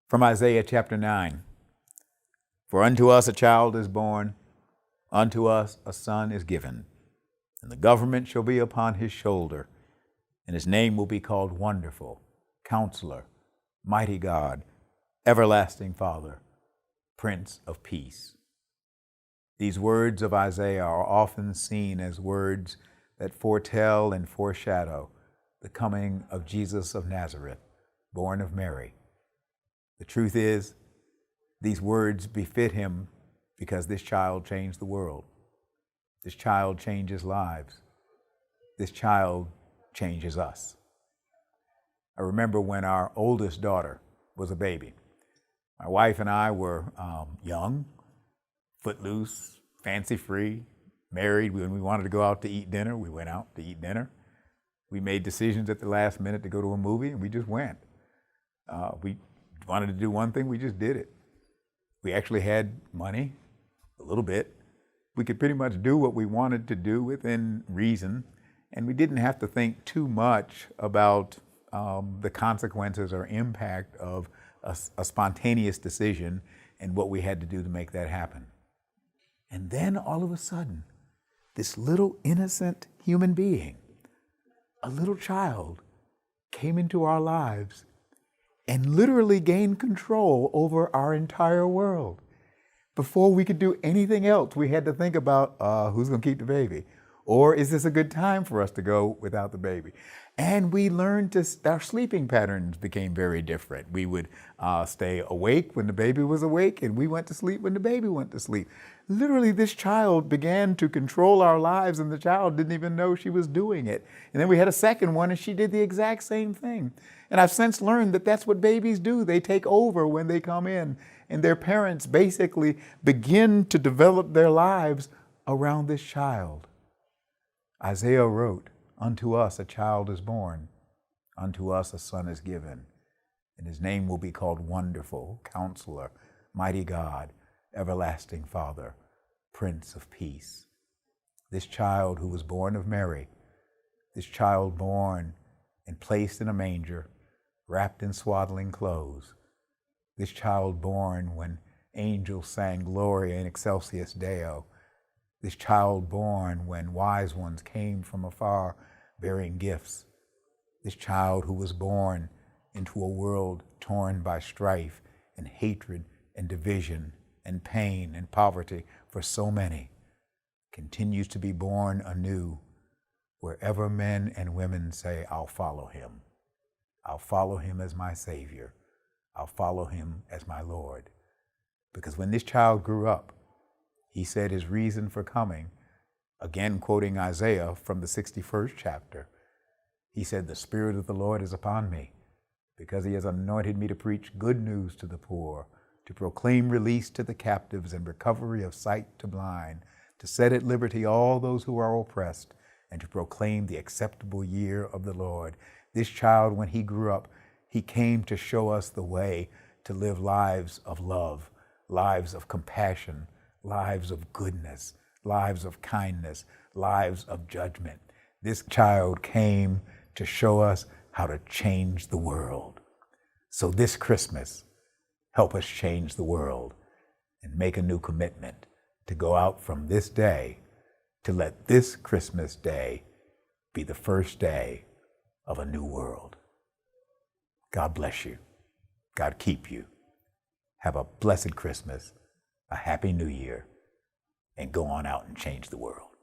From Isaiah chapter 9. For unto us a child is born, unto us a son is given, and the government shall be upon his shoulder, and his name will be called Wonderful, Counselor, Mighty God, Everlasting Father, Prince of Peace. These words of Isaiah are often seen as words that foretell and foreshadow the coming of Jesus of Nazareth, born of Mary. The truth is, these words befit him because this child changed the world. This child changes lives. This child changes us. I remember when our oldest daughter was a baby. My wife and I were young, footloose, fancy-free, married. When we wanted to go out to eat dinner, we went out to eat dinner. We made decisions at the last minute to go to a movie, and we just went. We wanted to do one thing, we just did it. We actually had money, a little bit. We could pretty much do what we wanted to do within reason, and we didn't have to think too much about the consequences or impact of a spontaneous decision and what we had to do to make that happen. And then all of a sudden, this little innocent human being, a little child, came into our lives and literally gained control over our entire world. Before we could do anything else, we had to think about who's going to keep the baby? Or is this a good time for us to go without the baby? And we learned our sleeping patterns became very different. We would stay awake when the baby was awake, and we went to sleep when the baby went to sleep. Literally, this child began to control our lives, and the child didn't even know she was doing it. And then we had a second one, and she did the exact same thing. And I've since learned that that's what babies do. They take over when they come in, and their parents basically begin to develop their lives around this child. Isaiah wrote, "Unto us a child is born, unto us a son is given, and his name will be called Wonderful, Counselor, Mighty God, Everlasting Father, Prince of Peace." This child who was born of Mary, this child born and placed in a manger, wrapped in swaddling clothes, this child born when angels sang Gloria in Excelsis Deo, this child born when wise ones came from afar bearing gifts, this child who was born into a world torn by strife and hatred and division and pain and poverty for so many, continues to be born anew wherever men and women say, "I'll follow him. I'll follow him as my Savior. I'll follow him as my Lord." Because when this child grew up, he said his reason for coming, again quoting Isaiah from the 61st chapter, he said, "The Spirit of the Lord is upon me, because he has anointed me to preach good news to the poor, to proclaim release to the captives and recovery of sight to blind, to set at liberty all those who are oppressed, and to proclaim the acceptable year of the Lord." This child, when he grew up, he came to show us the way to live lives of love, lives of compassion, lives of goodness, lives of kindness, lives of judgment. This child came to show us how to change the world. So this Christmas, help us change the world and make a new commitment to go out from this day to let this Christmas day be the first day of a new world. God bless you. God keep you. Have a blessed Christmas, a happy New Year, and go on out and change the world.